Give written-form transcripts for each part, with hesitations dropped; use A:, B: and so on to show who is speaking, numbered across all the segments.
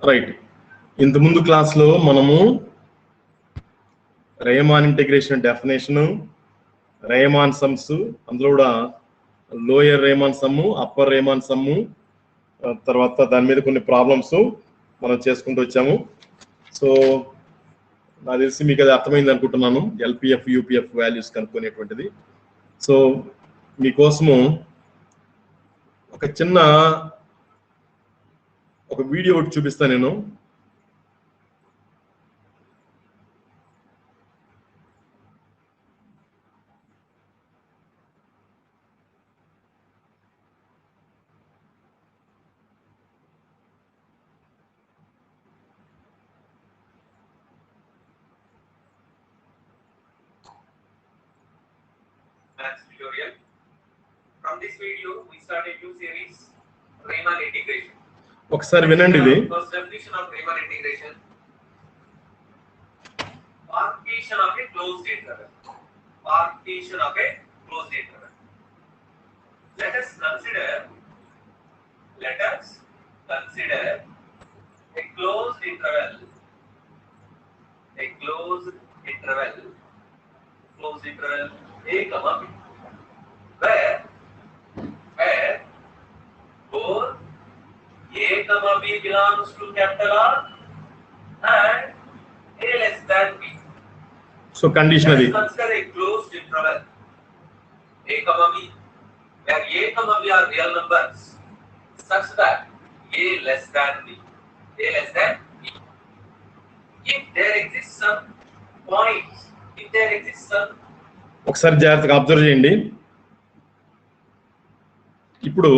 A: Right. ఇంత ముందు క్లాస్లో మనము రేమాన్ ఇంటిగ్రేషన్ డెఫినేషన్, రేమాన్ సమ్స్, అందులో కూడా లోయర్ రేమాన్ సమ్ము, అప్పర్ రేమాన్ సమ్ము, తర్వాత దాని మీద కొన్ని ప్రాబ్లమ్స్ మనం చేసుకుంటూ వచ్చాము. సో నాకు తెలిసి మీకు అది అర్థమైంది అనుకుంటున్నాను, ఎల్పిఎఫ్ యూపీఎఫ్ వాల్యూస్ కనుక్కునేటువంటిది. సో మీకోసము ఒక చిన్న వీడియో ఒకటి చూపిస్తాను నేను.
B: From this video, we start a new series, Riemann integration.
A: ఒకసారి వినండి ఇది.
B: First definition of Riemann integration: partition of a closed interval. Partition of a closed interval. Let us consider a closed interval. A closed interval A, B, where both A, B belongs to capital R and A less than B.
A: So condition adi.
B: Consider a closed interval A, B, where A, B are real numbers such that A less than B. If there exists some points,
A: ఒకసారి జాగ్రత్తగా observe చేయండి. ఇప్పుడు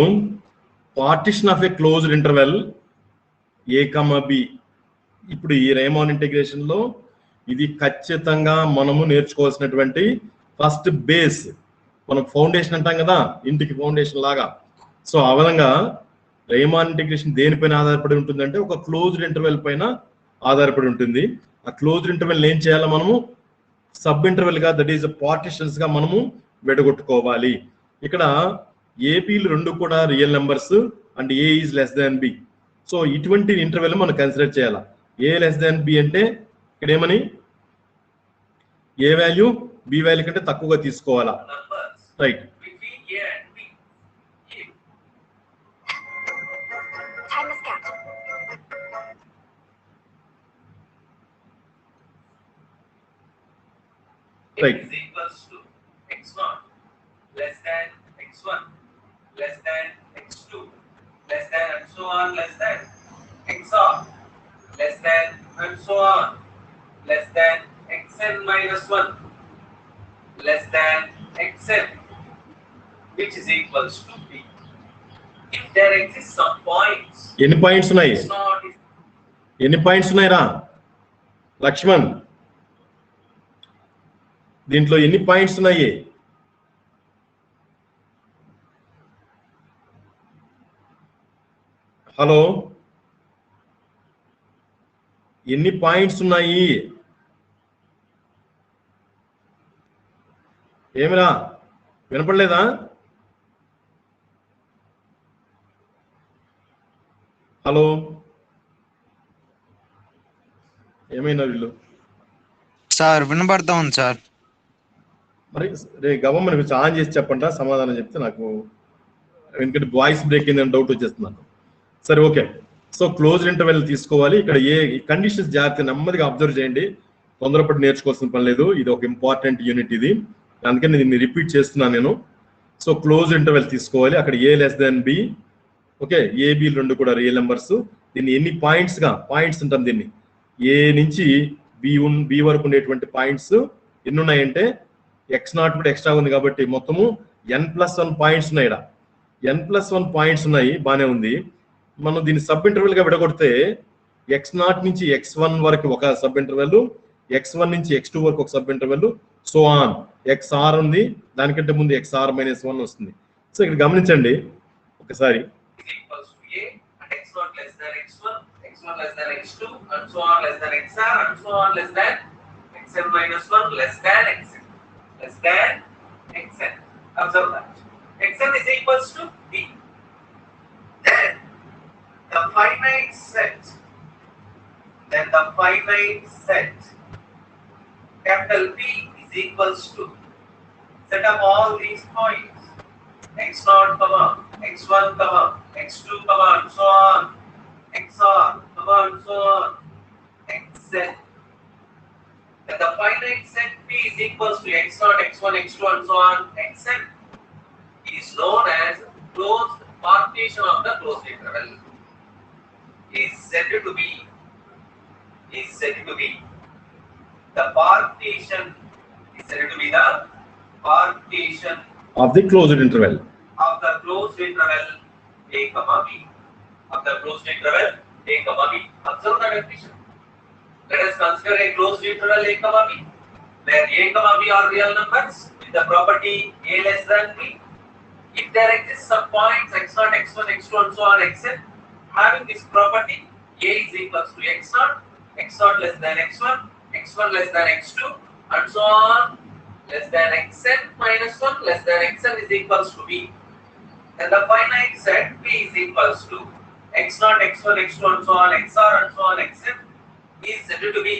A: partition of a closed interval a, b, ఇప్పుడు ఈ Riemann integration లో ఇది ఖచ్చితంగా మనము నేర్చుకోవాల్సినటువంటి ఫస్ట్ బేస్. మనం ఫౌండేషన్ అంటాం కదా, ఇంటికి ఫౌండేషన్ లాగా. సో ఆ విధంగా రేమాన్ ఇంటిగ్రేషన్ దేనిపైన ఆధారపడి ఉంటుందంటే ఒక క్లోజ్డ్ ఇంటర్వెల్ పైన ఆధారపడి ఉంటుంది. ఆ క్లోజ్డ్ ఇంటర్వెల్ ఏం చేయాలి మనము? సబ్ ఇంటర్వెల్ గా, దట్ ఈస్ పార్టిషన్స్ గా మనము విడగొట్టుకోవాలి. ఇక్కడ ఏపీలు రెండు కూడా real numbers and a is less than b. So ఇటువంటి ఇంటర్వెల్ మనం కన్సిడర్ చేయాలి. ఏ లెస్ దాన్ బి అంటే ఇక్కడ ఏమని, ఏ వాల్యూ బి వాల్యూ కంటే తక్కువగా తీసుకోవాలా. Right.
B: Right. Is equals to x0 less than x1 less than x2 less than and so on less than xr less than and so on less than xn minus 1 less than xn, which is equals to b. If there exists some points,
A: ఎన్ని points ఉన్నాయి? ఎన్ని points ఉన్నాయి రా లక్ష్మణ్? దీంట్లో ఎన్ని points ఉన్నాయి? Hello, ఎన్ని points ఉన్నాయి? ఏమిరా వినపడలేదా? హలో, ఏమైనా వీళ్ళు?
C: సార్ వినపడతా ఉంది సార్.
A: మరి రే గవర్నమెంట్ కొంచెం ఆన్ చేసి చెప్పండి, సమాధానం చెప్తే నాకు ఎందుకంటే వాయిస్ బ్రేక్ అయిందని డౌట్ వచ్చేస్తున్నాను. సరే, ఓకే. సో క్లోజ్డ్ ఇంటర్వెల్ తీసుకోవాలి. ఇక్కడ ఏ కండిషన్స్ జాగ్రత్త నెమ్మదిగా అబ్జర్వ్ చేయండి, తొందరపడి నేర్చుకోవాల్సిన పని లేదు. ఇది ఒక ఇంపార్టెంట్ యూనిట్ ఇది, అందుకని దీన్ని రిపీట్ చేస్తున్నాను నేను. సో క్లోజ్డ్ ఇంటర్వెల్ తీసుకోవాలి. అక్కడ A less than B, okay, A B రెండు కూడా రియల్ నెంబర్స్. దీన్ని ఎన్ని పాయింట్స్ గా, పాయింట్స్ అంటాం దీన్ని, ఏ నుంచి బి వరకు ఉండేటువంటి పాయింట్స్ ఎన్ని ఉన్నాయంటే x0 కూడా ఎక్స్ట్రా ఉంది కాబట్టి మొత్తము n+1 పాయింట్స్ ఉన్నాయి. ఇక్కడ n+1 పాయింట్స్ ఉన్నాయి, బానే ఉంది. మనం దీన్ని సబ్ ఇంటర్వెల్ గా విడగొడితే x0 నుంచి x1 వరకు ఒక సబ్ ఇంటర్వెల్, x1 నుంచి x2 వరకు ఒక sub interval, so on. xr ఉంది, దానికంటే ముందు xr-1 వస్తుంది. సో ఇక్కడ గమనించండి ఒకసారి.
B: less than xn. Observe that. xn is equals to b. Then the finite set then the finite set capital P is equals to set up all these points x0 comma x1 comma x2 comma and so on xr comma and so on xn. Then the finite set P is equals to x0 x1 x2 and so on xn is known as closed partition of the closed interval. Is said to be the partition is said to be the partition
A: of the closed interval.
B: of the closed interval a comma b. Of the closed interval a comma b. Observe the definition. Let us consider a closed interval a comma b, where a comma b are real numbers with the property a less than b. If there exists some points x0, x1, x2 and so on xn having this property, a is equals to x0, x0 less than x1, x1 less than x2 and so on less than xn minus 1 less than xn is equals to b. And the finite set p is equals to x0, x1, x2 and so on xr and so on xn is said to be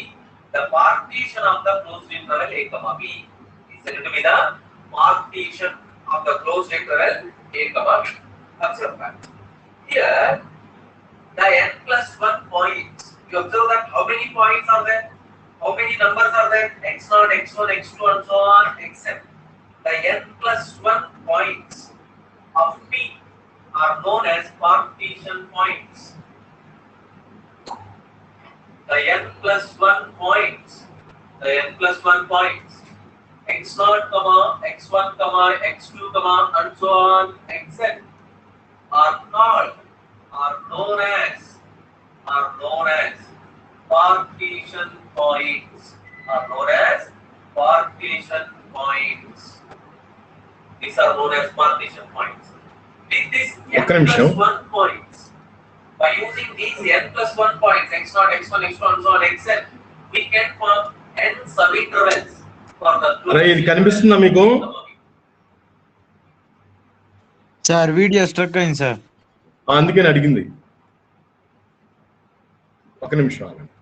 B: the partition of the closed interval a comma b. Is said to be the partition of the closed interval a comma b. Observe that. Here, the n plus 1 points. You observe that how many points are there? How many numbers are there? x0, x1, x2 and so on xn. The n plus 1 points of P are known as partition points. The n plus 1 points, x0, x1, x2, and so on xn are known as partition points. These are known as partition points. With this n plus 1 points, by using these n plus 1 points, x0, x1, x2, and so on xn, we can form n subintervals for the
A: అరే ఇది కనిపిస్తుందా మీకు?
C: Sir video struck అయింది sir.
A: అందుకే నేను అడిగింది. ఒక నిమిషం ఆగండి.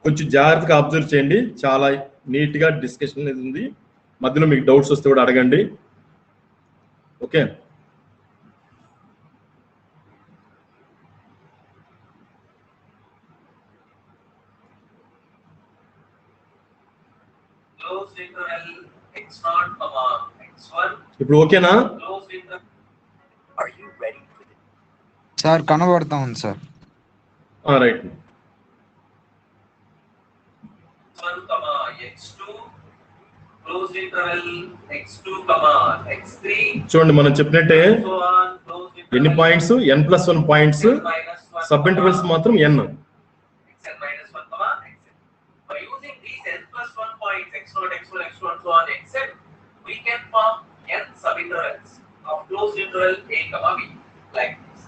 A: కొంచెం జాగ్రత్తగా అబ్జర్వ్ చేయండి. చాలా నీట్ గా డిస్కషన్ ఉంది. మధ్యలో మీకు డౌట్స్ వస్తే కూడా అడగండి. Okay,
B: closed interval x0, x1.
A: ఇప్పుడు ఓకేనా?
B: Closed interval. Are you ready for this?
C: Sir కనబడతా ఉంది sir.
A: Right.
B: x2, closed interval x2, x3.
A: చూడండి మనం చెప్పినట్టే
B: So on, closed interval
A: ఎన్ని points n+1 points,
B: minus 1,
A: sub intervals మాత్రం n.
B: xn minus 1, xn. By using these n plus 1 points x0, x1, x2 and so on xn, we can form n subintervals of closed interval a comma b like this.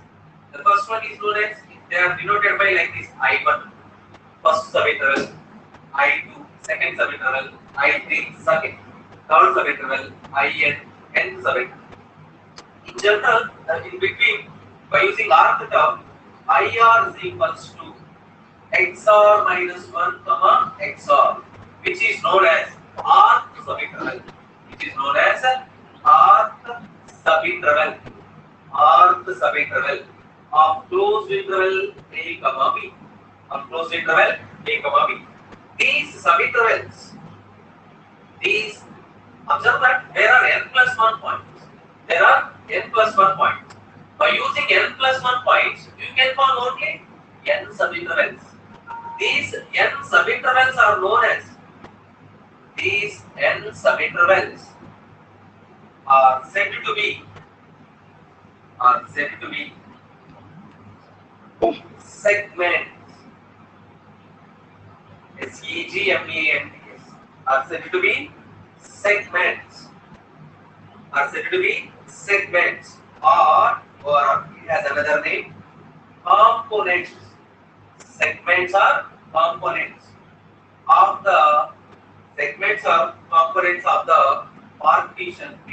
B: The first one is known as, they are denoted by like this: I1 first subinterval, I2 second subinterval, I3 second, third subinterval, In nth subinterval. In general, in between, by using rth term, IR is equals to XR minus 1 comma XR, which is known as rth subinterval. Which is known as rth subinterval. Rth subinterval of closed interval a comma b. Of closed interval a comma b. These subintervals, these, observe that there are n plus 1 points. There are n plus 1 points. By using n plus 1 points, you can form only n subintervals. These n subintervals are known as, these n subintervals are said to be segments. SEGMENTS are said to be segments. Or it has another name, components. Segments are components of the partition P.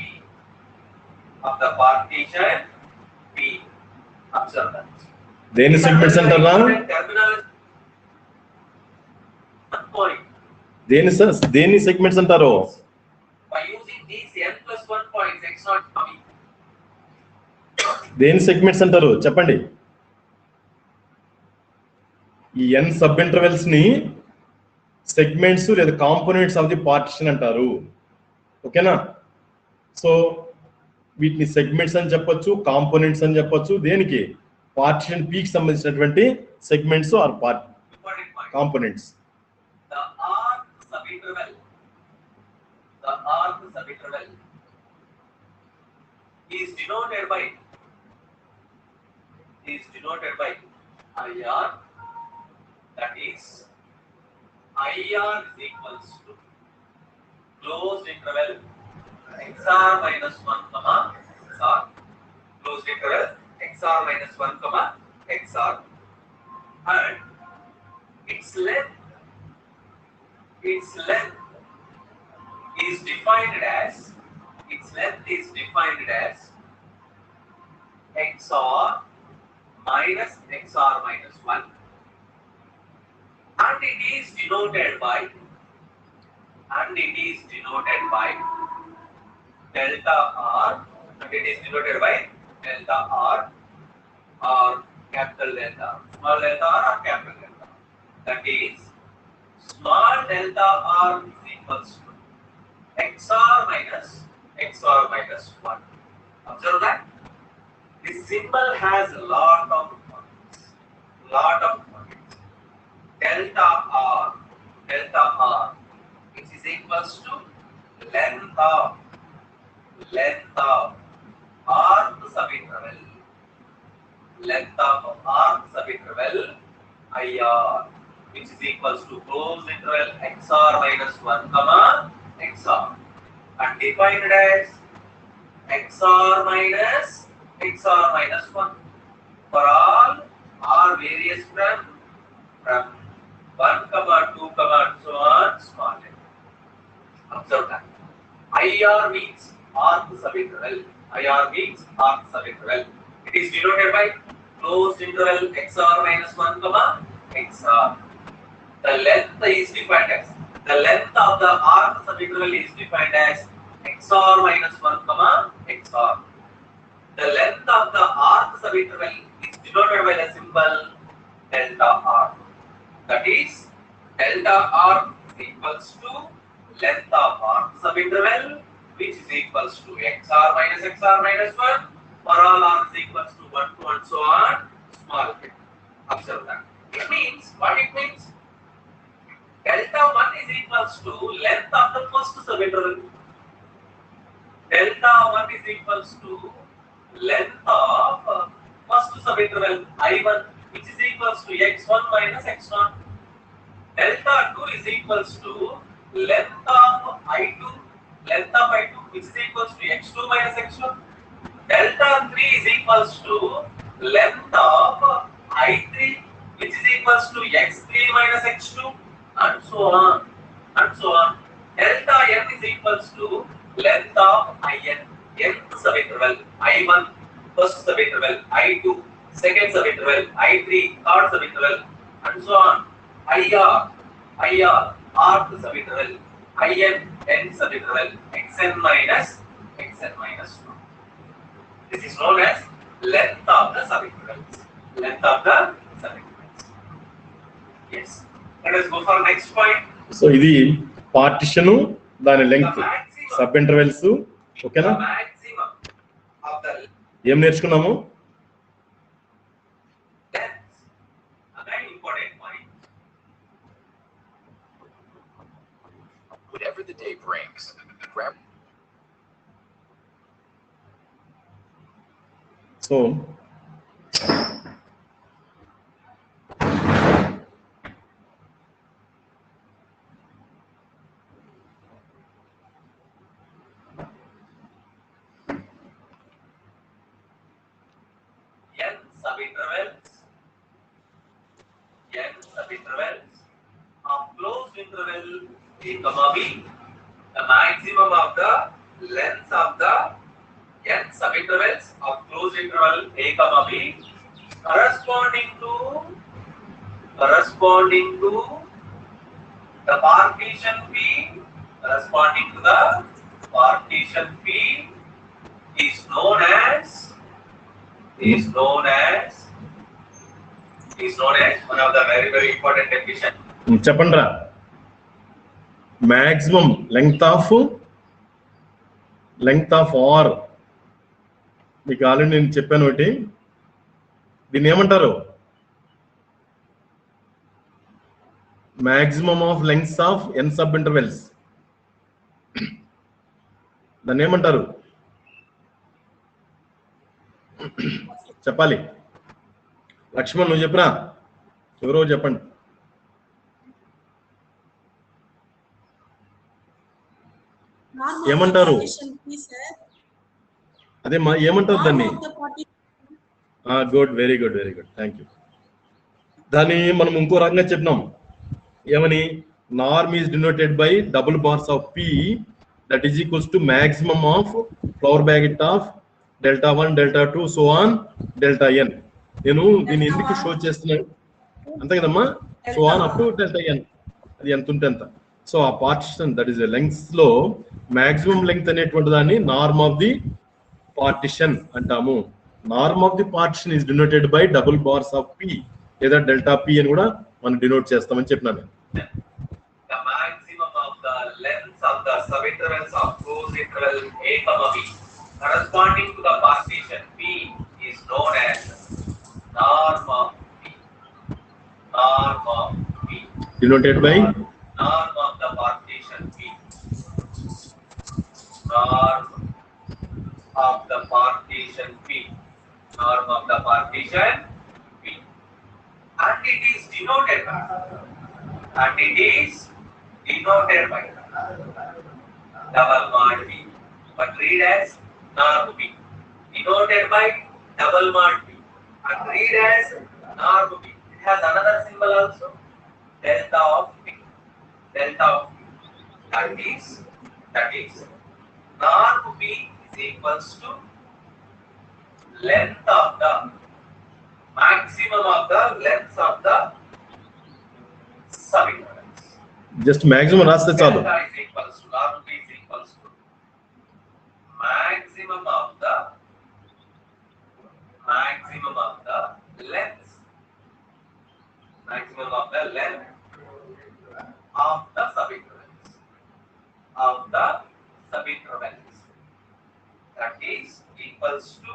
B: Observe that.
A: దేని segments అంటారా? దేని segments అంటారు?
B: By using these n plus 1 points, x naught coming.
A: దేని segments అంటారు చెప్పండి. ఈ n sub intervals ని segments లేదా కాంపోనెంట్స్ ఆఫ్ ది పార్టిషన్ అంటారు. ఓకేనా? సో వీటిని సెగ్మెంట్స్ అని చెప్పొచ్చు, కాంపోనెంట్స్ అని చెప్పొచ్చు. దేనికి? పార్టిషన్ పీ కి సంబంధించినటువంటి segments or components.
B: The arc subinterval is denoted by IR, that is IR is equals to closed interval XR minus 1 comma XR, closed interval XR minus 1 comma XR, and its length is defined as XR minus XR minus 1, and it is denoted by delta R, or capital delta, small delta R or capital delta. That is, small delta R is equals to XR minus 1. Observe that this symbol has a lot of points. Delta R, which is equals to length of arc subinterval, IR, which is equals to closed interval XR minus 1 comma XR, and defined as XR minus 1 for all R various from 1 comma 2 comma and so on small n. Observe that IR means arc subinterval. It is denoted by closed interval XR minus 1 comma XR. The length of the arc subinterval is defined as XR minus 1 comma XR. The length of the arc subinterval is denoted by the symbol delta R. That is, delta R is equals to length of arc subinterval, which is equals to XR minus 1 for all R is equals to 1 to and so on small n. Observe that. It means delta 1 is equals to length of the first subinterval. Delta 1 is equals to length of first subinterval I1, which is equals to x1 minus x0. Delta 2 is equals to length of I2, which is equals to x2 minus x1. Delta 3 is equals to length of I3, which is equals to x3 minus x2, and so on. Delta n is equals to length of In, nth subinterval I1, first subinterval I2, second subinterval I3, third subinterval, and so on. IR, rth subinterval, In, nth subinterval, xn minus 1. This is known as length of the subintervals. Yes. Let us go for next point.
A: So ఇది partition, దాని length, sub intervals. ఓకేనా?
B: The maximum of the
A: ఏం నేర్చుకున్నాము?
B: length. Again, important point.
D: Whatever the day brings, grab
A: so
B: N subintervals of closed interval A comma B. The maximum of the length of the n subintervals of closed interval A comma B corresponding to the partition P, corresponding to the partition P is known as one of the very very important definition.
A: చెప్పండి రా. Maximum length of or మీకు already నేను చెప్పాను ఒకటి. దీన్ని ఏమంటారు? Maximum of lengths of n subintervals. దాన్ని ఏమంటారు చెప్పాలి. లక్ష్మణ్ నువ్వు చెప్పరా, ఎవరో చెప్పండి. ఏమంటారు? అదే ఏమంటారు దాన్ని? Good, very good, very good, thank you. దాన్ని మనం ఇంకో రకంగా చెప్పినాం. ఏమని? Norm is denoted by double bars of P that is equals to maximum of flower bracket of delta 1 delta 2 so on delta n. నేను దీన్ని ఎందుకు షో చేస్తున్నాను అంతే కదమ్మా. So on up to delta n, అది ఎంత ఉంటే ఎంత. సో ఆ పార్టిషన్ దట్ ఈస్ లెంగ్త్ లో మాక్సిమం లెంగ్త్ అనేటువంటి దాన్ని నార్మ్ ఆఫ్ ది పార్టిషన్ అంటాము. Norm of the partition is denoted by double bars of P లేదా డెల్టా పి అని కూడా మనం డినోట్ చేస్తామని చెప్పినాను.
B: The maximum of the length of the subintervals of closed interval a comma b corresponding to the partition p is known as norm of p.
A: Denoted by
B: norm of the partition p. Norm of the partition p. Norm of the partition p. And it is denoted by double mod b, but read as norm b. Denoted by double mod b and read as norm b. It has another symbol also, delta of p. Delta of p. That is norm b is equals to length of the maximum of the length of the subintervals.
A: Just maximum రాస్తే చాలు.
B: Delta is equals to norm b is equals to maximum of the length of the subintervals that is equals to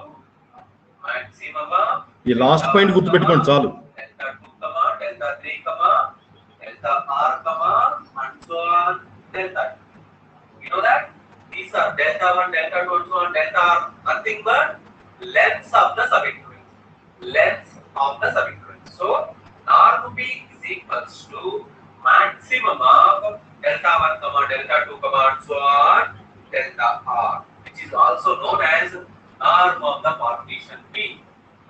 B: maximum of
A: ఈ last point గుర్తుపెట్టుకోండి చాలు.
B: delta 2 comma delta 3 comma delta r comma and so on delta. You know that these are delta 1 delta 2 and so on delta r, nothing but lengths of the subinterval. So norm b is equals to maximum of delta 1 comma delta 2 comma and so on delta r, which is also known as norm of the partition p.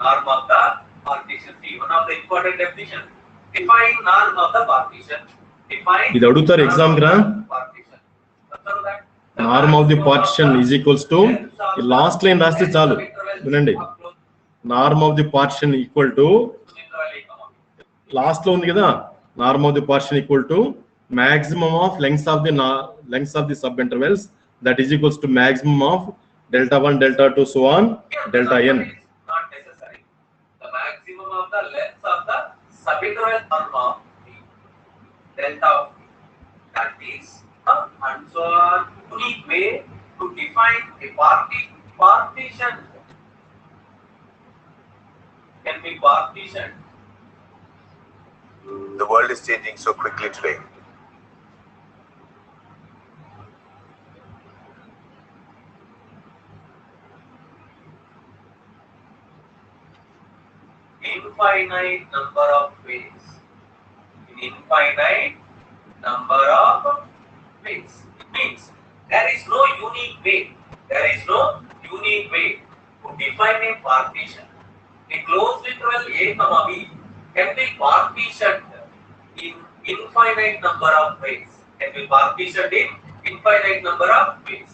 B: Norm of the partition p, one of the important definition. Define norm of the partition.
A: ఇది అడుగుతారు exam కి రా. Norm of the partition is equals to ఈ last line రాస్తే చాలు. వినండి, norm of the partition equal to last లో ఉంది కదా, norm of the partition equal to maximum of length of the sub intervals that is equals to maximum of delta 1 delta 2 so on delta n.
B: Not necessary. The maximum of the length of the subinterval norm of p, delta of p, that is and so on. Unique way to define a partition can be partitioned.
D: The world is changing so quickly today.
B: Infinite number of ways. Infinite number of ways. It means there is no unique way. There is no unique way to define a partition. A closed interval a comma b can be partitioned in infinite number of ways. Can be partitioned in infinite number of ways.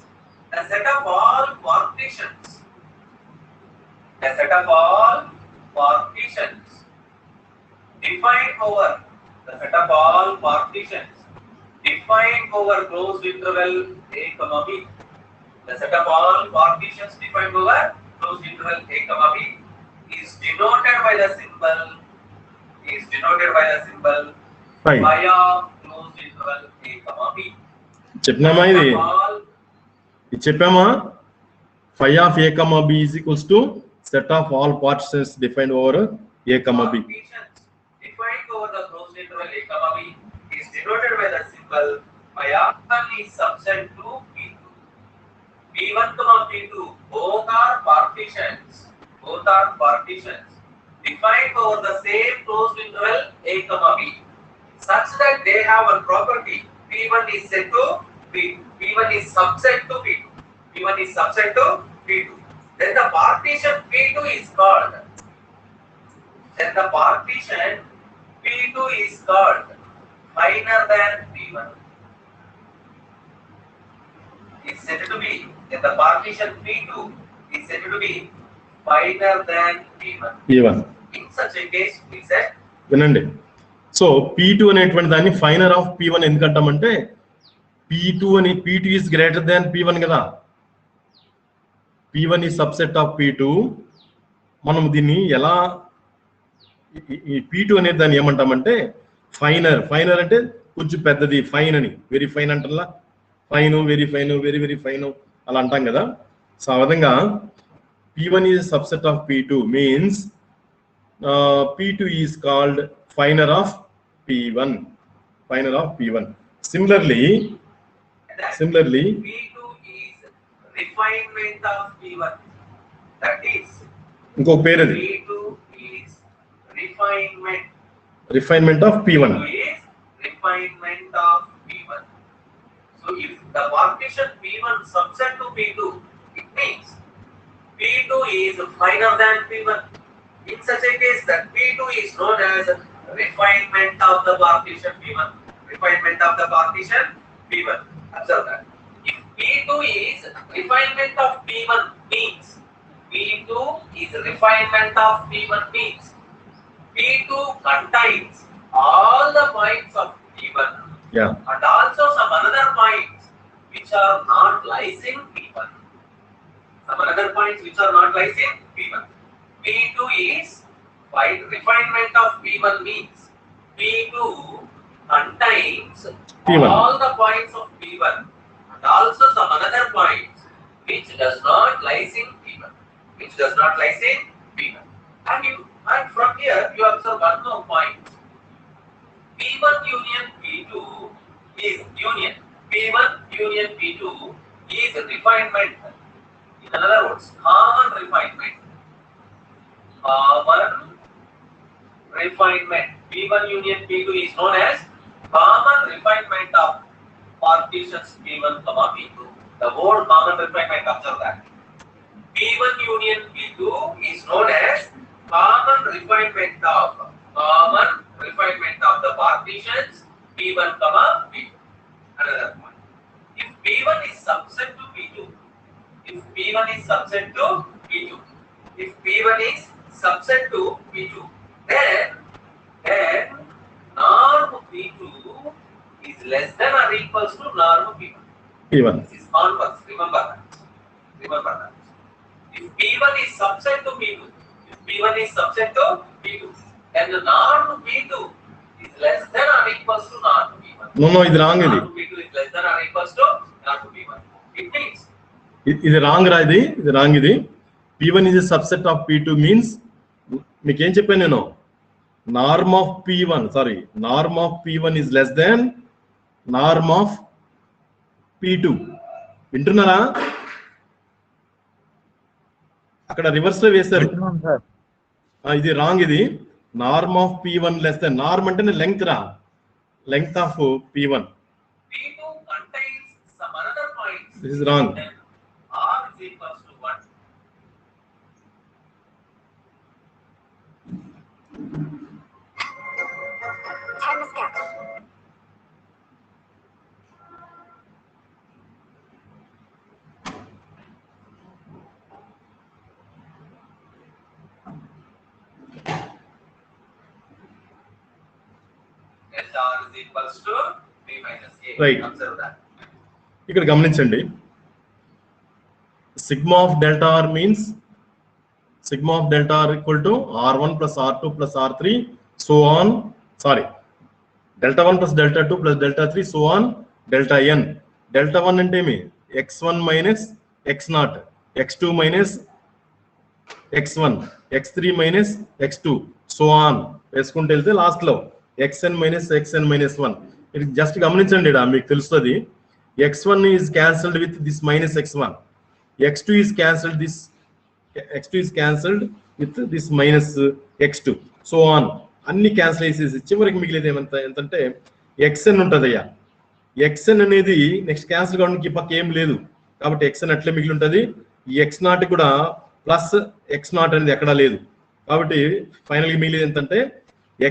B: A set of all partitions. A set of all partitions defined over the set of all partitions defined over closed interval a comma b. The set of all partitions defined over closed interval a comma b is denoted by the symbol
A: Fine.
B: phi of closed interval a comma b.
A: చెప్పినామా ఇది
B: Set of all
A: ఇది చెప్పామా phi of a comma b is equals to set of all partitions defined over a comma b.
B: partitions defined over the closed interval a comma b is denoted by the symbol phi of one is subset to p2. p1 comma p2 both are partitions defined over the same closed interval a comma b such that they have one property p1 is set to p2, p1 is subset to p2, p1 is subset to p2. Then the partition p2 is called minor than p1 is said to be, then the partition p2 is said to be minor than p1.
A: Even
B: In such a case, we said
A: వినండి. So P2 అనేటువంటి దాన్ని finer of P1 ఎందుకంటామంటే P2 is greater than P1 కదా. P1 ఈ subset of P2. మనం దీన్ని ఎలా ఈ P2 అనే దాన్ని ఏమంటామంటే ఫైనర్ అంటే కొంచెం పెద్దది, ఫైన్ అని, వెరీ ఫైన్ అంటారా, fine, very fine, very very fine అలా అంటాం కదా. సో ఆ విధంగా P1 is a subset of P2 means P2 is called finer of P1. Similarly,
B: p2 is refinement of p1. That is,
A: ఇంకొక పేరు అది
B: p2 is refinement.
A: Refinement of P1.
B: P2 is refinement of p1. So if the partition p1 subset to p2, it means p2 is finer than p1. In such a case, that p2 is known as refinement of the partition p1. Observe that. If p2 is refinement of p1 means p2 contains all the points of p1
A: yeah
B: and also some another points which are not lies in p1. P2 is refinement of P1 means P2 contains
A: P1.
B: all the points of P1 and also some another points which does not lies in P1. And from here you observe one more point. P1 union P2 is union. P1 union P2 is refinement. In other words, common refinement. P1 union P2 is known as common refinement of partitions P1, P2. The word common refinement, observe that. P1 union P2 is known as common refinement of the partitions P1, P2. Another point. If P1 is subset to P2, then norm P2 is less than or equals to norm P1.
A: P1.
B: This is converse. Remember that. If P1 is subset to P2, then the norm P2 is less than or equals to norm P1.
A: No, ఇది wrong. ఇది
B: Norm P2 is less than or equals to norm P1. It means
A: ఇది wrong రా. ఇది wrong. ఇది P1 is a subset of P2 means మీకు ఏం చెప్పాను నేను, norm of P1 is less than norm of P2. వింటున్నారా? అక్కడ రివర్స్ లో వేశారు.
C: సార్
A: ఇది రాంగ్. ఇది norm of P1 less than, norm అంటే లెంగ్త్ రా, length of P1.
B: P2 contains some another points.
A: This is wrong.
B: Then R is equals to 1.
E: Time is up.
B: delta r is equals to b minus a.
A: Right.
B: Observe that.
A: ఇక్కడ గమనించండి, sigma of delta r means sigma of delta r equal to r1 plus r2 plus r3 so on, sorry, delta 1 plus delta 2 plus delta 3 so on delta n. delta 1 అంటే ఏమి, x1 minus x0, x2 minus x1, x3 minus x2 so on వేసుకుంటూ వెళ్తే last లో xn minus xn minus 1. ఇది just గమనించండి, మీకు తెలుస్తుంది. x1 is cancelled with this minus x1, x2 is cancelled with this minus x2 so on. అన్ని cancel చేసేసి చివరికి మిగిలేదు ఎంతంటే xn ఉంటుందయ్యా. xn అనేది నెక్స్ట్ క్యాన్సిల్ కావడానికి పక్క ఏం లేదు కాబట్టి xn అట్లే మిగిలి ఉంటుంది. ఈ x0 కూడా ప్లస్ x0 అనేది ఎక్కడా లేదు కాబట్టి ఫైనల్ గా మిగిలేదు ఎంతంటే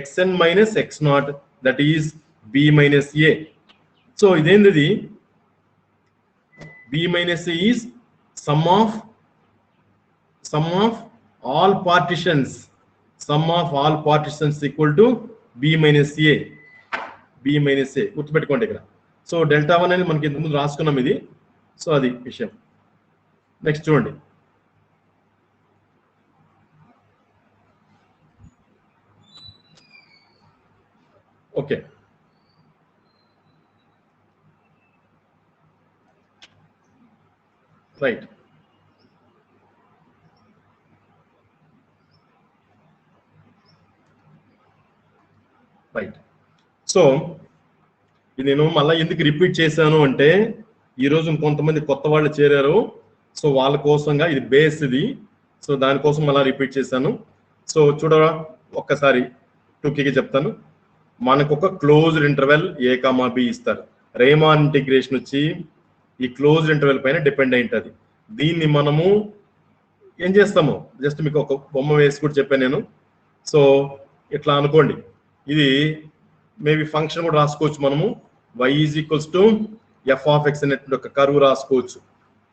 A: xn minus x0 that is b minus a. So ఇదేంది, b minus a is sum of all partitions equal to b minus a. గుర్తుపెట్టుకోండి ఇక్కడ. సో డెల్టా 1 అనేది మనకి ఇంతకుముందు రాసుకున్నాం ఇది. సో అది విషయం. నెక్స్ట్ చూడండి, ఓకే రైట్. సో ఇది నేను మళ్ళీ ఎందుకు రిపీట్ చేశాను అంటే ఈరోజు కొంతమంది కొత్త వాళ్ళు చేరారు, సో వాళ్ళ కోసంగా ఇది బేస్ ఇది. సో దానికోసం మళ్ళీ రిపీట్ చేశాను. సో చూడరా ఒక్కసారి టూకీకి చెప్తాను. మనకు ఒక క్లోజ్డ్ ఇంటర్వెల్ a, b ఇస్తారు. రేమాన్ ఇంటిగ్రేషన్ వచ్చి ఈ క్లోజ్డ్ ఇంటర్వెల్ పైన డిపెండ్ అయి ఉంటుంది. దీన్ని మనము ఏం చేస్తాము, జస్ట్ మీకు ఒక బొమ్మ వేసి కూడా చెప్పాను నేను. సో ఇట్లా అనుకోండి, ఇది మేబీ ఫంక్షన్ కూడా రాసుకోవచ్చు మనము. y is equals to f of x అనేటువంటి ఒక కర్వ్ రాసుకోవచ్చు.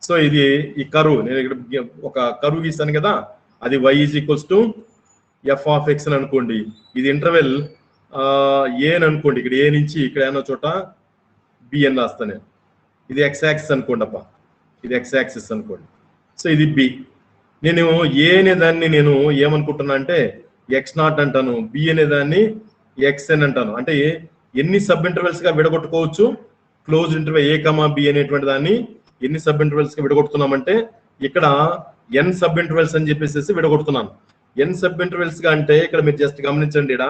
A: సో ఇది ఈ కర్వ్ నేను ఇక్కడ ఒక కర్వ్ గీస్తాను కదా, అది y is equals to f of x అని అనుకోండి. ఇది ఇంటర్వెల్ a అని అనుకోండి. ఇక్కడ a నుంచి ఇక్కడ ఏమో చోట b అని రాస్తాను నేను. ఇది x యాక్సిస్ అనుకోండి అప్ప, ఇది x యాక్సిస్ అనుకోండి. సో ఇది b. నేను a అనే దాన్ని నేను ఏమనుకుంటున్నా అంటే x0 అంటాను, b అనే దాన్ని xn అంటాను. అంటే ఎన్ని సబ్ ఇంటర్వెల్స్ గా విడగొట్టుకోవచ్చు క్లోజ్ ఇంటర్వెల్ a, b అనేటువంటి దాన్ని ఎన్ని సబ్ ఇంటర్వెల్స్ గా విడగొడుతున్నామంటే ఇక్కడ n సబ్ ఇంటర్వెల్స్ అని చెప్పేసి విడగొడుతున్నాను. n సబ్ ఇంటర్వెల్స్ గా అంటే ఇక్కడ మీరు జస్ట్ గమనించండి ఇక్కడ.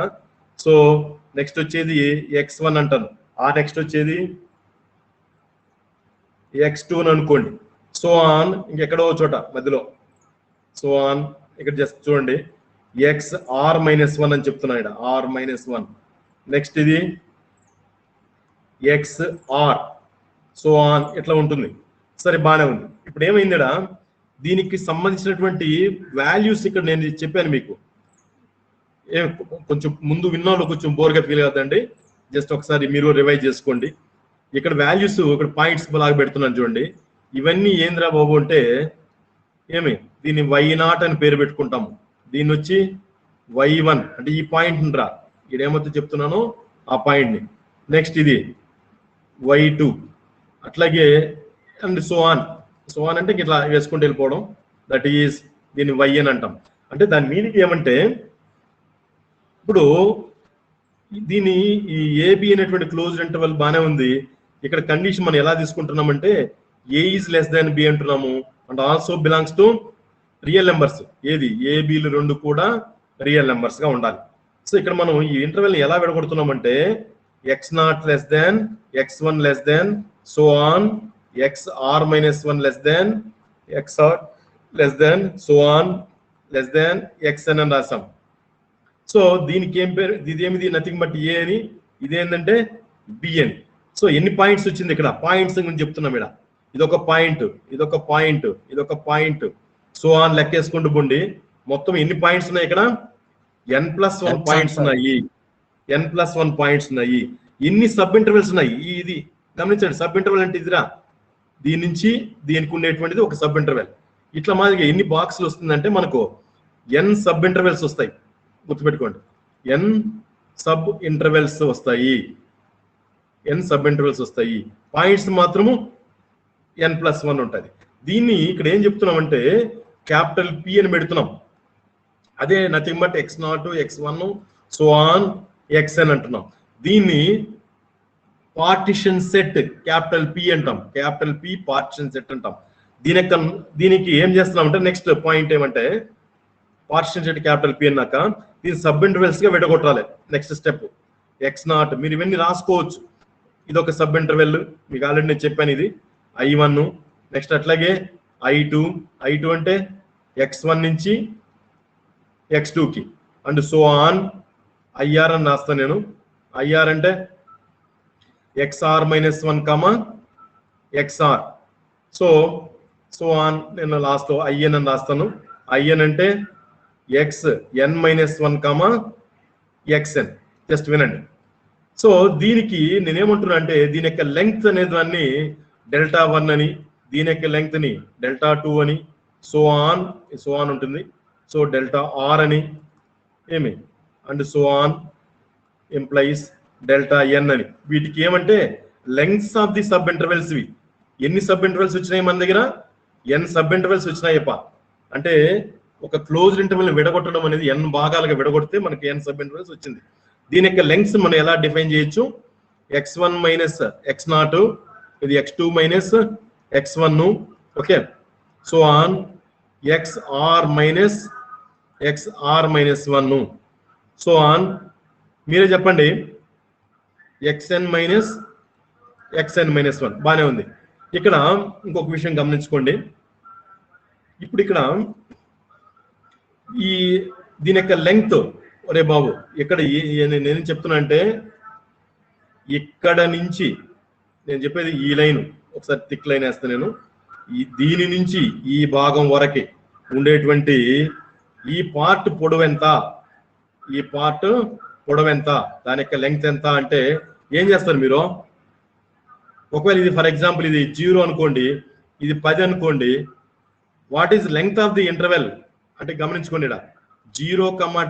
A: సో నెక్స్ట్ వచ్చేది x1 అంటాను, ఆ నెక్స్ట్ వచ్చేది x2 అని అనుకోండి. సో ఆన్ ఇంకెక్కడో చోట మధ్యలో సో ఆన్ ఇక్కడ జస్ట్ చూడండి xr మైనస్ 1 అని చెప్తున్నా ఇక్కడ, r మైనస్ 1. నెక్స్ట్ ఇది xr సో ఆన్ ఇట్లా ఉంటుంది. సరే బాగానే ఉంది. ఇప్పుడు ఏమైందిడా, దీనికి సంబంధించినటువంటి వాల్యూస్ ఇక్కడ నేను చెప్పాను మీకు. కొంచెం ముందు విన్నాళ్ళు కొంచెం బోర్గా ఫీల్ అవుతుందండి, జస్ట్ ఒకసారి మీరు రివైజ్ చేసుకోండి. ఇక్కడ వాల్యూస్ ఇక్కడ పాయింట్స్ లాగా పెడుతున్నాను చూడండి. ఇవన్నీ ఏంద్రా బాబు అంటే ఏమి, దీన్ని y0 అని పేరు పెట్టుకుంటాము, దీన్ని వచ్చి y1 అంటే ఈ పాయింట్ రా, ఇదేమైతే చెప్తున్నానో ఆ పాయింట్ని. నెక్స్ట్ ఇది y2 అట్లాగే అండ్ సో ఆన్ అంటే ఇట్లా వేసుకుంటూ వెళ్ళిపోవడం, దట్ ఈస్ దీన్ని y అని అంటాం. అంటే దాని మీనింగ్ ఏమంటే ఇప్పుడు దీని ఈ ఏబి అనేటువంటి క్లోజ్డ్ ఇంటర్వెల్ బాగానే ఉంది. ఇక్కడ కండిషన్ మనం ఎలా తీసుకుంటున్నామంటే a is less than b అంటున్నాము and also belongs to real numbers. ఏది ఏబిలు రెండు కూడా రియల్ నెంబర్స్ గా ఉండాలి. సో ఇక్కడ మనం ఈ ఇంటర్వెల్ ఎలా విడగొడుతున్నామంటే x0 less than x1 less than so on xr minus 1 less than xr less than so on less than xn అని రాసాం. సో దీనికి ఏం పేరు, ఇదేమిది నథింగ్ బట్ ఏ అని, ఇదేంటంటే బి అని. సో ఎన్ని పాయింట్స్ వచ్చింది ఇక్కడ, పాయింట్స్ గురించి చెప్తున్నాం ఇక్కడ. ఇదొక పాయింట్, ఇదొక పాయింట్, ఇదొక పాయింట్, సో ఆన్ లెక్కేసుకుంటూ పోండి. మొత్తం ఎన్ని పాయింట్స్ ఉన్నాయి ఇక్కడ, n+1 పాయింట్స్ ఉన్నాయి, n+1 పాయింట్స్ ఉన్నాయి. ఎన్ని సబ్ ఇంటర్వెల్స్ ఉన్నాయి, ఇది గమనించండి. సబ్ ఇంటర్వెల్ అంటే ఇదిరా, దీని నుంచి దీనికి ఉండేటువంటిది ఒక సబ్ ఇంటర్వెల్. ఇట్లా మాదిరిగా ఎన్ని బాక్సులు వస్తుందంటే మనకు n సబ్ ఇంటర్వెల్స్ వస్తాయి. గుర్తుపెట్టుకోండి, n సబ్ ఇంటర్వెల్స్ వస్తాయి, ఎన్ సబ్ ఇంటర్వెల్స్ వస్తాయి, పాయింట్స్ మాత్రము n+1 ఉంటుంది. దీన్ని ఇక్కడ ఏం చెప్తున్నామంటే క్యాపిటల్ పి అని పెడుతున్నాం. అదే nothing but x0 x1 so on xn అంటున్నాం. దీన్ని పార్టిషన్ సెట్ క్యాపిటల్ పి అంటాం, క్యాపిటల్ పి పార్టిషన్ సెట్ అంటాం. దీనికి ఏం చేస్తున్నాం అంటే నెక్స్ట్ పాయింట్ ఏమంటే పార్టిషన్ సెట్ క్యాపిటల్ పి అన్నాక దీన్ని సబ్ ఇంటర్వెల్స్ గా విడగొట్టాలి. నెక్స్ట్ స్టెప్ x0, మీరు ఇవన్నీ రాసుకోవచ్చు. ఇది ఒక సబ్ ఇంటర్వెల్, మీకు ఆల్రెడీ నేను చెప్పాను, ఇది I1. నెక్స్ట్ అట్లాగే I2 అంటే x1 నుంచి x2కి అండ్ సో ఆన్ IR అని రాస్తాను నేను. IR అంటే XR-1, XR. సో ఆన్ నేను లాస్ట్ IN అని రాస్తాను. IN అంటే XN-1, XN. జస్ట్ వినండి. సో దీనికి నేనేమంటున్నా అంటే దీని యొక్క లెంగ్త్ అనే దాన్ని Δ1 అని, దీని యొక్క లెంగ్త్ ని Δ2 అని, సో ఆన్ ఉంటుంది. సో Δr అని ఏమి and so on employees Δn అని. వీటికి ఏమంటే lengths of the sub intervals. ఇవి ఎన్ని సబ్ ఇంటర్వెల్స్ వచ్చినాయి మన దగ్గర? n సబ్ ఇంటర్వెల్స్ వచ్చినాయప్ప. అంటే ఒక క్లోజ్డ్ ఇంటర్వెల్ విడగొట్టడం అనేది n భాగాలుగా విడగొడితే మనకి n సబ్ ఇంటర్వెల్స్ వచ్చింది. దీని యొక్క లెంగ్త్స్ మనం ఎలా డిఫైన్ చేయొచ్చు? x1 - x0, ఇది x2 - x1, okay. So on XR-1, so on. మీరే చెప్పండి xn-1 బానే ఉంది. ఇక్కడ ఇంకొక విషయం గమనించుకోండి. ఇప్పుడు ఇక్కడ దీని యొక్క లెంగ్త్, ఒరే బాబు ఇక్కడ నేనేం చెప్తున్నా అంటే ఇక్కడ నుంచి నేను చెప్పేది ఈ లైన్, ఒకసారి థిక్ లైన్ వేస్తాను నేను. దీని నుంచి ఈ భాగం వరకు ఉండేటువంటి ఈ పార్ట్ పొడవు ఎంత, ఈ పార్ట్ పొడవు ఎంత, దాని యొక్క లెంగ్త్ ఎంత అంటే ఏం చేస్తారు మీరు? ఒకవేళ ఇది ఫర్ ఎగ్జాంపుల్ ఇది 0 అనుకోండి, ఇది 10 అనుకోండి. What is length of the interval అంటే గమనించుకోండి, ఇక్కడ 0,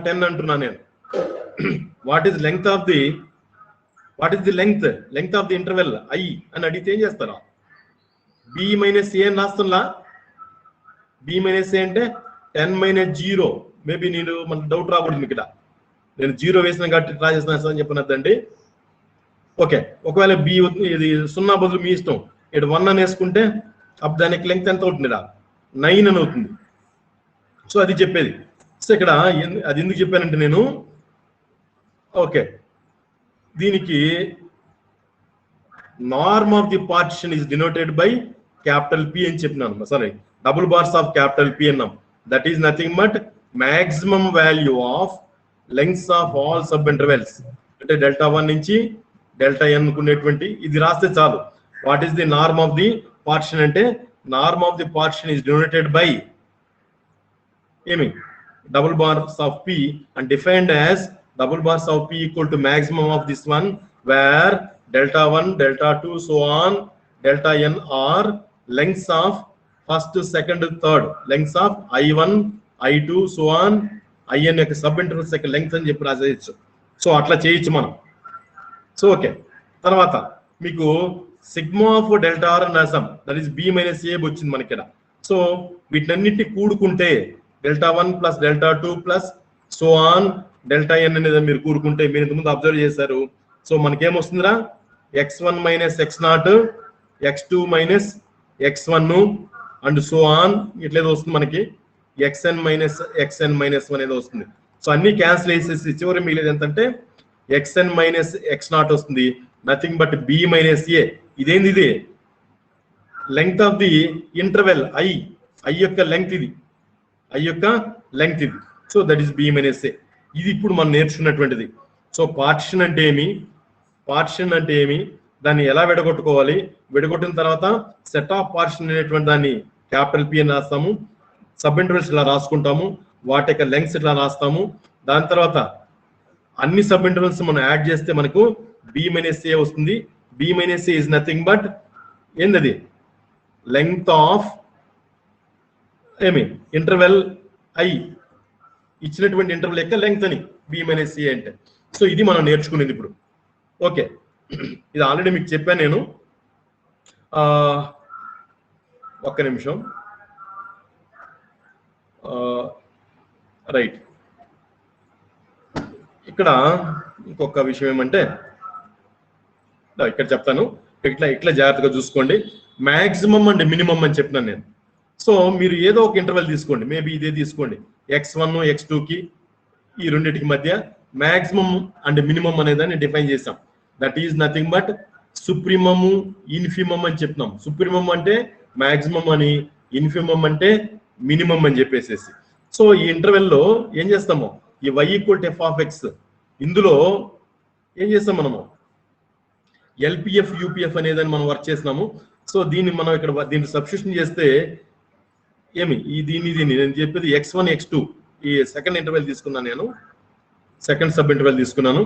A: 10 అంటున్నా నేను. What is length of the length of the interval I అని అడిగితే ఏం చేస్తారా? B - A అని రాస్తున్నా. B - A అంటే 10 - 0. మేబీ నేను మన డౌట్ రాకూడదు మీకు. ఇక్కడ నేను 0 వేసిన కాబట్టి ట్రై చేస్తున్నా అని చెప్పినద్దండి. ఓకే, ఒకవేళ B ఇది 0 బదులు మీ ఇష్టం. ఇక్కడ 1 అని వేసుకుంటే అప్పుడు దానికి లెంగ్త్ ఎంత అవుతుంది? 9 అని అవుతుంది. సో అది చెప్పేది. సో ఇక్కడ అది ఎందుకు చెప్పానంటే నేను, ఓకే, దీనికి norm of the partition is denoted by capital P అని చెప్పినాను. Sorry, double bars of capital P అన్నాం. That is nothing but maximum value of lengths of all sub intervals. అంటే Δ1 నుంచి Δn ఉండేటువంటి ఇది రాస్తే చాలు. What is the norm of the partition అంటే norm of the partition is denoted by ఏమి double bars of P and defined as double bars of P equal to maximum of this one, where Δ1, Δ2 so on Δn are lengths of first, second, third, lengths of I1, I2 so on In యొక్క sub intervals యొక్క length అని చెప్పి రాసేయచ్చు. So అట్లా చేయొచ్చు మనం. So okay, తర్వాత మీకు sigma of Δr అని రాసాం. దట్ ఈస్ B - A వచ్చింది మనకి ఇక్కడ. సో వీటినన్నిటిని కూడుకుంటే Δ1 + Δ2 + సో ఆన్ Δn అనేది మీరు కూడుకుంటే మీరు ఇంతకుముందు అబ్జర్వ్ చేశారు. సో మనకేమొస్తుందిరా? x1 - x0, x2 - x1 and so on ఇట్లేదో వస్తుంది మనకి. xn - xn-1 అనేది వస్తుంది. సో అన్ని క్యాన్సిల్ చేసేసి చివరి మిగిలేదు ఎంతంటే xn - x0 వస్తుంది. Nothing but B - A. ఇదేంది? ఇది length of the interval I యొక్క లెంగ్త్ ఇది, I యొక్క లెంగ్త్ ఇది. So that is B - A. ఇది ఇప్పుడు మనం నేర్చుకున్నటువంటిది. సో పార్టిషన్ అంటే ఏమి, దాన్ని ఎలా విడగొట్టుకోవాలి, విడగొట్టిన తర్వాత సెట్ ఆఫ్ పార్టిషన్ అనేటువంటి దాన్ని క్యాపిటల్ P అని రాస్తాము. సబ్ ఇంటర్వెల్స్ ఇలా రాసుకుంటాము, వాటి యొక్క లెంగ్త్స్ ఇట్లా రాస్తాము. దాని తర్వాత అన్ని సబ్ ఇంటర్వెల్స్ మనం యాడ్ చేస్తే మనకు B - A వస్తుంది. B - A is nothing but ఏందది? లెంగ్త్ ఆఫ్ ఇంటర్వెల్ I, ఇచ్చినటువంటి ఇంటర్వెల్ యొక్క లెంగ్త్ అని B - A అంటే. సో ఇది మనం నేర్చుకునేది ఇప్పుడు. ఓకే, ఇది ఆల్రెడీ మీకు చెప్పాను నేను. ఒక్క నిమిషం. రైట్, ఇక్కడ ఇంకొక విషయం ఏమంటే ఇక్కడ చెప్తాను. ఇట్లా జాగ్రత్తగా చూసుకోండి. మ్యాక్సిమం అండ్ మినిమం అని చెప్పినాను నేను. సో మీరు ఏదో ఒక ఇంటర్వెల్ తీసుకోండి, మేబీ ఇదే తీసుకోండి. x1 x2కి ఈ రెండింటికి మధ్య మ్యాక్సిమం అండ్ మినిమం అనేదాన్ని డిఫైన్ చేసాం. That is nothing but supremum infimum అని చెప్తున్నాం. సుప్రీమం అంటే మ్యాక్సిమం అని, ఇన్ఫిమం అంటే మినిమం అని చెప్పేసేసి. సో ఈ ఇంటర్వెల్లో ఏం చేస్తాము, ఈ y = f(x) ఇందులో ఏం చేస్తాం మనము, LPF UPF అనేదాన్ని మనం వర్క్ చేసినాము. సో దీన్ని మనం ఇక్కడ దీన్ని సబ్స్టిట్యూషన్ చేస్తే ఏమి దీన్ని నేను చెప్పేది x1 x2 ఈ సెకండ్ ఇంటర్వెల్ తీసుకున్నాను నేను, సెకండ్ సబ్ ఇంటర్వెల్ తీసుకున్నాను.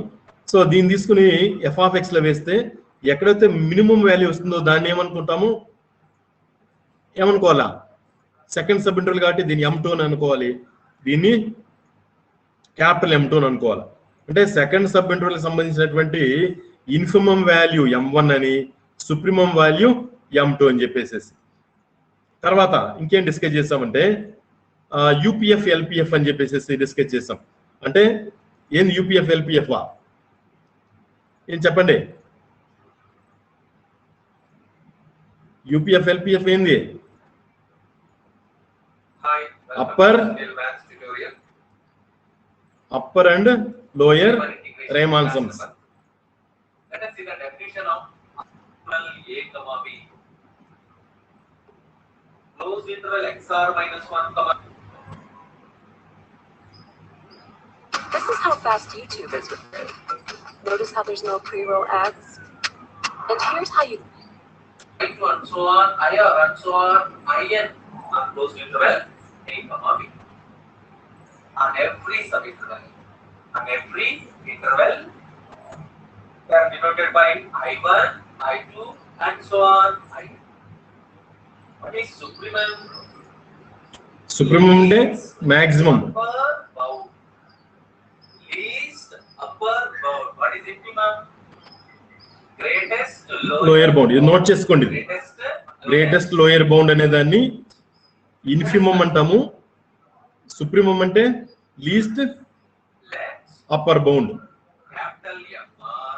A: సో దీన్ని తీసుకుని f(x) లో వేస్తే ఎక్కడైతే మినిమం వాల్యూ వస్తుందో దాన్ని ఏమనుకోవాలా, సెకండ్ సబ్ ఇంటర్వెల్ కాబట్టి దీన్ని M2 అని అనుకోవాలి, దీన్ని క్యాపిటల్ M2 అని అనుకోవాలి. అంటే సెకండ్ సబ్ ఇంటర్వెల్ సంబంధించినటువంటి ఇన్ఫిమం వాల్యూ M1 అని, సుప్రీమం వాల్యూ M2 అని చెప్పేసేసి. తర్వాత ఇంకేం డిస్కస్ చేస్తామంటే UPF LPF అని చెప్పేసి డిస్కస్ చేస్తాం. అంటే ఏంది UPF LPF? ఏం చెప్పండి, UPF LPF ఏంది? Upper and lower Riemann sums.
B: Let us see the definition of interval a comma b. Closed interval xr -1 comma.
E: This is how fast YouTube is with me. Notice how there's no pre-roll ads? And here's how you
B: Right and so on, ir and so on, in on closed interval a comma b. On every subinterval, they are denoted by I1, I2, and so on. What is supremum?
A: Supremum అంటే maximum,
B: Upper bound. Least upper bound. What is infimum? Greatest
A: lower bound. ఇది note చేసుకోండి. Greatest lower bound అనే దాన్ని infimum అంటాము. Supremum అంటే least
B: Let's
A: upper bound.
B: capital MR,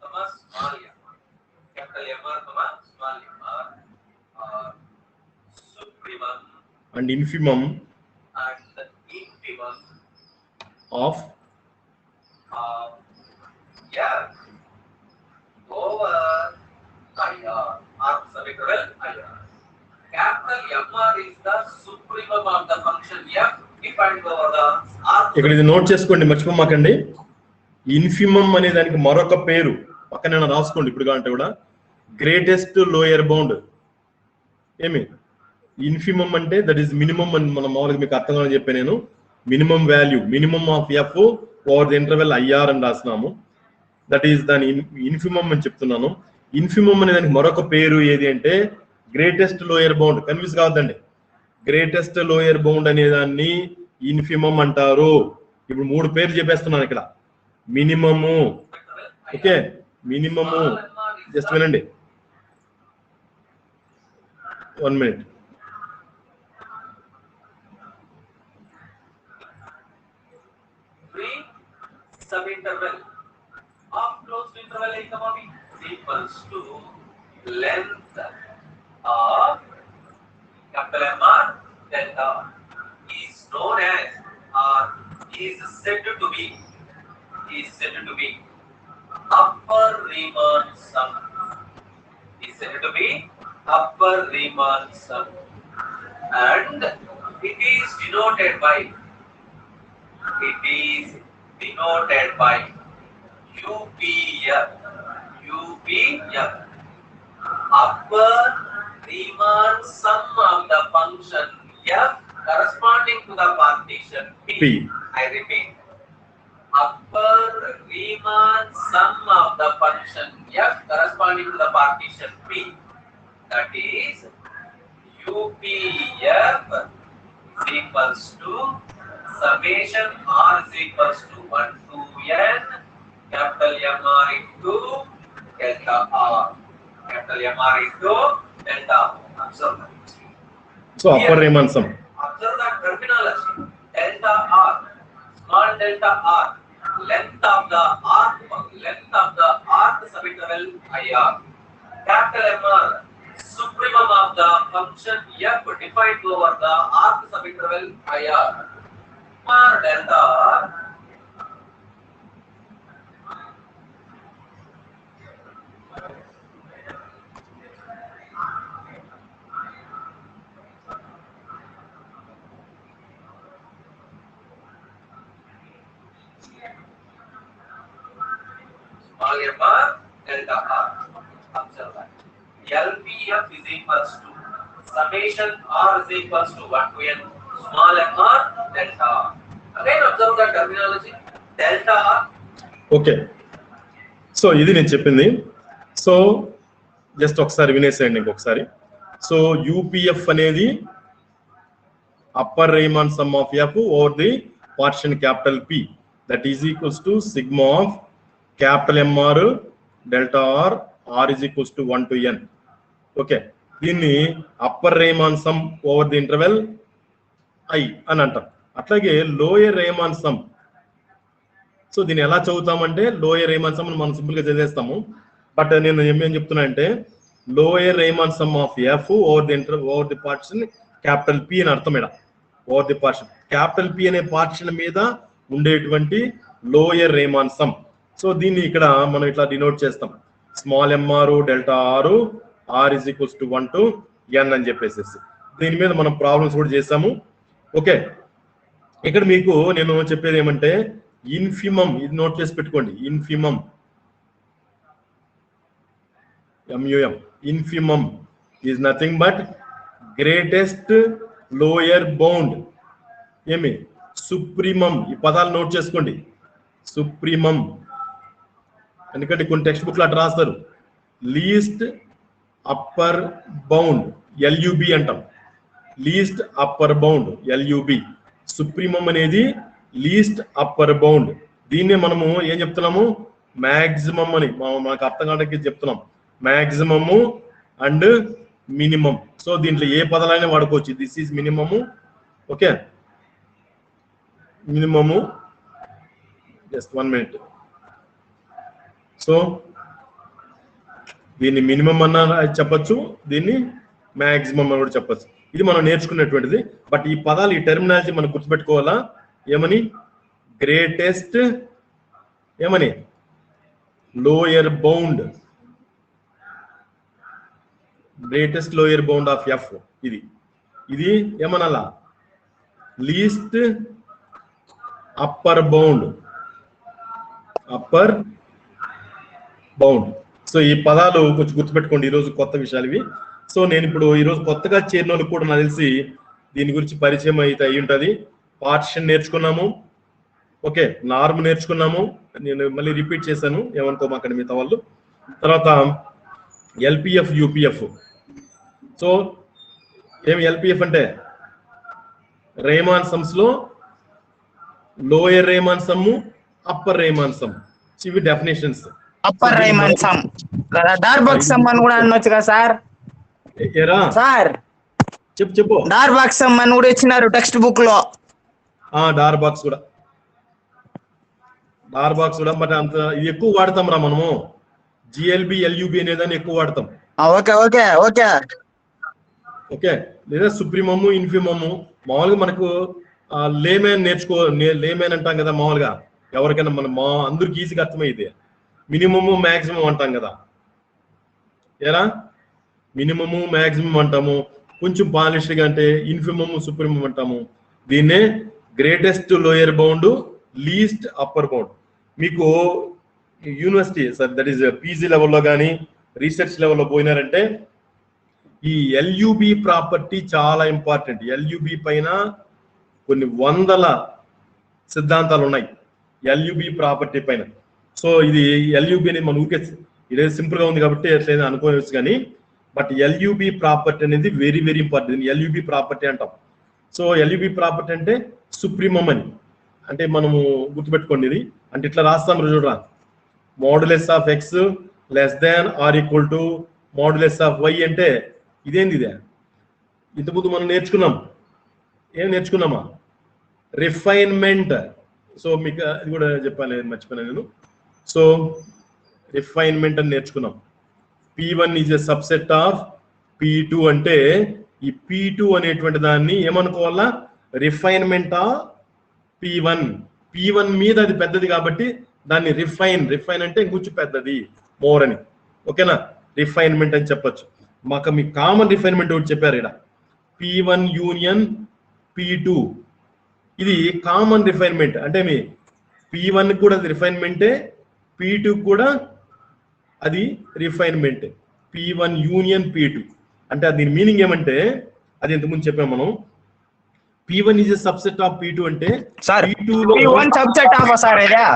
B: comma small m. Capital MR, comma small mr, supremum
A: and infimum
B: and infimum
A: of
B: yeah over IR or subinterval IR. Capital MR is the supremum of the function f defined over the R.
A: ఇక్కడ ఇది note చేసుకోండి, మర్చిపోమాకండి. Infimum అనే దానికి మరొక పేరు పక్కన రాసుకోండి ఇప్పుడు కావాలంటే కూడా, గ్రేటెస్ట్ లోయర్ బౌండ్. ఏమి ఇన్ఫిమం అంటే దట్ ఈస్ మినిమం అని మనం మామూలుగా మీకు అర్థం కావాలని చెప్పాను నేను. Minimum value, minimum of F over the interval IR అని రాసినాము. దట్ ఈస్ దాని ఇన్ఫిమం అని చెప్తున్నాను. ఇన్ఫిమం అనే దానికి మరొక పేరు ఏది అంటే గ్రేటెస్ట్ లోయర్ బౌండ్. కన్ఫ్యూజ్ కావద్దండి. గ్రేటెస్ట్ లోయర్ బౌండ్ అనే దాన్ని ఇన్ఫిమం అంటారు. ఇప్పుడు 3 పేర్లు చెప్పేస్తున్నాను ఇక్కడ. మినిమము, ఓకే, మినిమము, జస్ట్ వినండి 1 minute.
B: Three subinterval of closed interval a comma b equals to length of capital MR delta is known as or is said to be upper Riemann sum. Is said to be upper Riemann sum, and it is denoted by UPF. Upper Riemann sum of the function f corresponding to the partition P. I repeat, upper Riemann sum of the function f corresponding to the partition P. That is UPF is equals to summation R is equals to 1 to n capital MR into delta R. Capital MR into delta R. Observe that.
A: So upper Riemann sum.
B: Observe that terminology. Delta R, small delta R, length of the arc subinterval IR. Capital MR, supremum of the function F defined over the arc subinterval IR. R delta R. Small MR delta R. Observe that. LPF is equals to summation R is equals to 1 to n small MR delta R. Again observe the terminology delta R.
A: Okay, so ఇది నేను చెప్పింది. So just ఒకసారి వినేసేయండి ఇంకొకసారి. So UPF అనేది upper Riemann sum of F over the partition capital P that is equals to sigma of capital MR delta are R is equals to 1 to n. Okay, దీన్ని upper Riemann sum over the interval I అని అంటాం. అట్లాగే lower Riemann sum, so దీన్ని ఎలా చదువుతామంటే lower Riemann sum మనం simple గా చదివేస్తాము. But నేను ఏం చెప్తున్నా అంటే lower Riemann sum of F over the partition capital P అని అర్థం. ఇక్కడ over the partition capital P అనే పార్షన్ మీద ఉండేటువంటి లోయర్ రేమాన్ సమ్. సో దీన్ని ఇక్కడ మనం ఇట్లా డినోట్ చేస్తాం, small MR delta are r is equals to 1 to n అని చెప్పేసి. దీని మీద మనం ప్రాబ్లమ్స్ కూడా చేసాము. ఓకే, ఇక్కడ మీకు నేను చెప్పేది ఏమంటే ఇన్ఫిమమ్, ఇది నోట్ చేసి పెట్టుకోండి. Infimum MUM, infimum is nothing but greatest lower bound. ఏమి సుప్రీమమ్, ఈ పదాలు నోట్ చేసుకోండి. సుప్రీమమ్, ఎందుకంటే కొన్ని టెక్స్ట్ బుక్లు అట్లా రాస్తారు. లీస్ట్ అప్పర్ బౌండ్ LUB అంటాం, least upper bound LUB. Supremum అనేది లీస్ట్ అప్పర్ బౌండ్. దీన్నే మనము ఏం చెప్తున్నాము, మ్యాక్సిమం అని మనకు అర్థం కావడానికి చెప్తున్నాం. Maximum and minimum. సో దీంట్లో ఏ పదాలైనా వాడుకోవచ్చు. This is minimum. Okay, minimum, just 1 minute. So దీన్ని మినిమం అన్న చెప్పచ్చు, దీన్ని మ్యాక్సిమం అని కూడా చెప్పచ్చు. ఇది మనం నేర్చుకునేటువంటిది. బట్ ఈ పదాలు, ఈ టెర్మినాలజీ మనం గుర్తుపెట్టుకోవాలా. ఏమని, గ్రేటెస్ట్ ఏమని lower bound, greatest lower bound of F. ఇది ఏమనాలా, least upper bound, upper bound. So ఈ పదాలు కొంచెం గుర్తుపెట్టుకోండి. ఈరోజు కొత్త విషయాలు ఇవి. సో నేను ఇప్పుడు ఈరోజు కొత్తగా చేరిన వాళ్ళకి కూడా నాకు తెలిసి దీని గురించి పరిచయం అయితే అయి ఉంటుంది. పార్టిషన్ నేర్చుకున్నాము, ఓకే, నార్మ్ నేర్చుకున్నాము. నేను మళ్ళీ రిపీట్ చేశాను, ఏమనుకోమాకండి మిగతా వాళ్ళు. తర్వాత LPF UPF. సో ఏమి LPF అంటే రేమాన్ సమ్స్ లో lower Riemann some, upper Riemann some. ఇవి definitions.
F: Upper Riemann some, డార్బాక్ some అని కూడా అనొచ్చు కదా సార్?
A: ఏరా
F: సార్
A: చెప్పు.
F: డార్బాక్ సమ్ అని కూడా ఇచ్చినారు టెక్స్ట్ బుక్ లో.
A: డార్బాక్స్ కూడా, డార్బాక్స్ కూడా. బట్ అంత ఇది ఎక్కువ వాడతాం రా మనము. GLB LUB అనేదాన్ని ఎక్కువ వాడతాం.
F: ఓకే ఓకే ఓకే
A: ఓకే, లేదా సుప్రీమము, ఇన్ఫిమము. మామూలుగా మనకు లేమెన్ లేమెన్ అంటాం కదా మామూలుగా. ఎవరికైనా అందరికి ఈజీగా అర్థమైంది. మినిమము మ్యాక్సిమం అంటాం కదా. ఏరా మినిమము మ్యాక్సిమం అంటాము. కొంచెం పాలిష్గా అంటే ఇన్ఫిమము, సుప్రీమం అంటాము. దీన్నే greatest lower bound, least upper bound. మీకు university sir, that is PG లెవెల్లో కానీ రీసెర్చ్ లెవెల్లో పోయినారంటే ఈ LUB ప్రాపర్టీ చాలా ఇంపార్టెంట్. LUB పైన కొన్ని వందల సిద్ధాంతాలు ఉన్నాయి LUB ప్రాపర్టీ పైన. సో ఇది LUB అనేది మన ఊరికే ఇదే సింపుల్ గా ఉంది కాబట్టి ఎట్లయినా అనుకోవచ్చు కానీ, బట్ LUB ప్రాపర్టీ అనేది very very important. LUB property అంటాం. సో LUB ప్రాపర్టీ అంటే సుప్రీమం అని. అంటే మనము గుర్తుపెట్టుకోండి, ఇది అంటే ఇట్లా రాస్తాం చూడరా. Modulus of x less than or equal to modulus of y అంటే ఇదేంది ఇదే? ఇంతకుముందు మనం నేర్చుకున్నాం. ఏం నేర్చుకున్నామా? రిఫైన్మెంట్. సో మీకు అది కూడా చెప్పాలి, మర్చిపోయాను నేను. సో రిఫైన్మెంట్ అని నేర్చుకున్నాం. P1 is a subset of P2 అంటే ఈ P2 అనేటువంటి దాన్ని ఏమనుకోవాలా? Refinement of P1. P1 మీద అది పెద్దది కాబట్టి దాన్ని రిఫైన్ అంటే ఇంకొంచెం పెద్దది, మోర్ అని. ఓకేనా? రిఫైన్మెంట్ అని చెప్పొచ్చు. మాకు మీ కామన్ రిఫైన్మెంట్ ఒకటి చెప్పారు ఇక్కడ, P1 యూనియన్ P2. ఇది కామన్ రిఫైన్మెంట్. అంటే మీ P1 కూడా అది రిఫైన్మెంటే, P2 కూడా అది రిఫైన్మెంట్. P1 యూనియన్ P2 అంటే దీని మీనింగ్ ఏమంటే, అది ఇంతకుముందు చెప్పాం మనం, P1 is a subset of P2 అంటే P2 లో
F: P1 సబ్సెట్ ఆఫ్ సార్ ఇదా?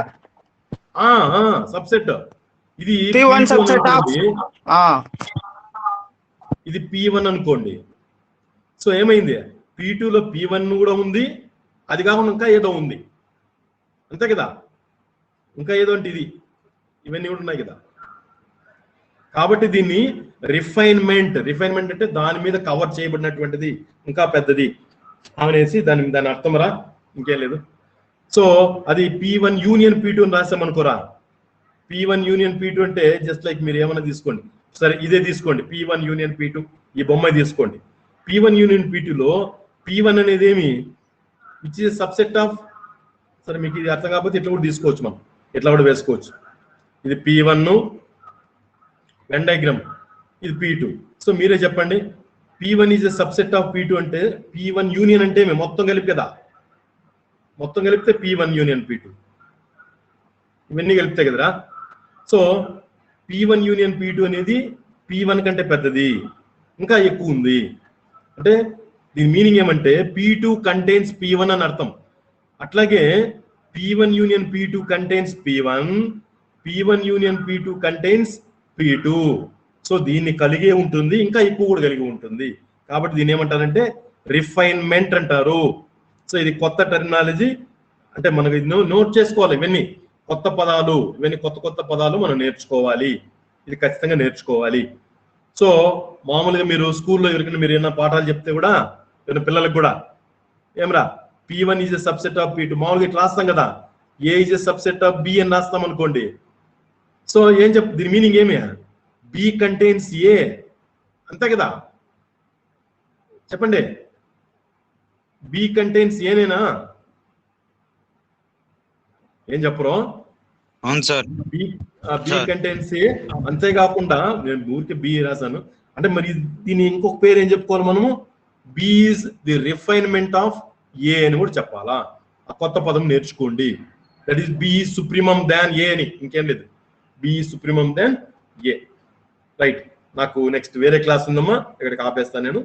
A: సబ్సెట్. ఇది
F: P1 సబ్సెట్ ఆఫ్
A: ఇది P1 అనుకోండి. సో ఏమైంది? P2 లో P1 కూడా ఉంది, అది కాకుండా ఇంకా ఏదో ఉంది, అంతే కదా? ఇంకా ఏదో అంటే ఇది, ఇవన్నీ కూడా ఉన్నాయి కదా. కాబట్టి దీన్ని రిఫైన్మెంట్ అంటే దాని మీద కవర్ చేయబడినటువంటిది, ఇంకా పెద్దది అనేసి దాని అర్థం రా, ఇంకేం లేదు. సో అది P1 యూనియన్ P2 అని రాసామనుకోరా. P1 యూనియన్ P2 అంటే జస్ట్ లైక్ మీరు ఏమైనా తీసుకోండి, సరే ఇదే తీసుకోండి, P1 యూనియన్ P2, ఈ బొమ్మ తీసుకోండి. P1 యూనియన్ P2 లో P1 అనేది ఏమి? విచ్ ఇస్ సబ్సెట్ ఆఫ్, సరే మీకు ఇది అర్థం కాకపోతే ఇట్లా కూడా తీసుకోవచ్చు, మనం ఇట్లా కూడా వేసుకోవచ్చు. ఇది P1 వెన్ డయాగ్రామ్, ఇది P2. సో మీరే చెప్పండి, P1 is a subset of P2 అంటే P1 యూనియన్ అంటే మేము మొత్తం కలిపి కదా, మొత్తం కలిపితే P1 యూనియన్ P2, ఇవన్నీ కలిపితే కదరా. సో P1 యూనియన్ P2 అనేది P1 కంటే పెద్దది, ఇంకా ఎక్కువ ఉంది. అంటే దీని మీనింగ్ ఏమంటే P2 కంటైన్స్ P1 అని అర్థం. అట్లాగే P1 union P2 contains P1, P1 union P2 contains P2. So దీన్ని కలిగే ఉంటుంది, ఇంకా ఎక్కువ కూడా కలిగి ఉంటుంది. కాబట్టి దీన్ని ఏమంటారంటే రిఫైన్మెంట్ అంటారు. సో ఇది కొత్త టెర్మినాలజీ, అంటే మనకి నోట్ చేసుకోవాలి. ఇవన్నీ కొత్త పదాలు, ఇవన్నీ కొత్త పదాలు మనం నేర్చుకోవాలి, ఇది ఖచ్చితంగా నేర్చుకోవాలి. సో మామూలుగా మీరు స్కూల్లో ఎవరికైనా మీరు ఏమైనా పాఠాలు చెప్తే కూడా, ఏమైనా పిల్లలకు కూడా ఏమరా, P1 is a subset of P2 మామూలుగా ఇట్లా రాస్తాం కదా, A is a subset of B అని రాస్తాం అనుకోండి. సో ఏం దీని మీనింగ్ ఏమి? B కంటైన్స్ A, అంతే కదా? చెప్పండి, B కంటైన్స్ A నేనా? ఏం చెప్పరు?
C: అవును సార్.
A: B contains A. అంతేకాకుండా నేను ఊరికి B రాశాను అంటే మరి దీని ఇంకొక పేరు ఏం చెప్పుకోవాలి మనము? B is the refinement of A అని కూడా చెప్పాలా. ఆ కొత్త పదం నేర్చుకోండి. That is B is supremum than A అని, ఇంకేం లేదు. B is supremum than A. Right. నాకు నెక్స్ట్ వేరే క్లాస్ ఉందమ్మా, ఇక్కడికి ఆపేస్తాను నేను.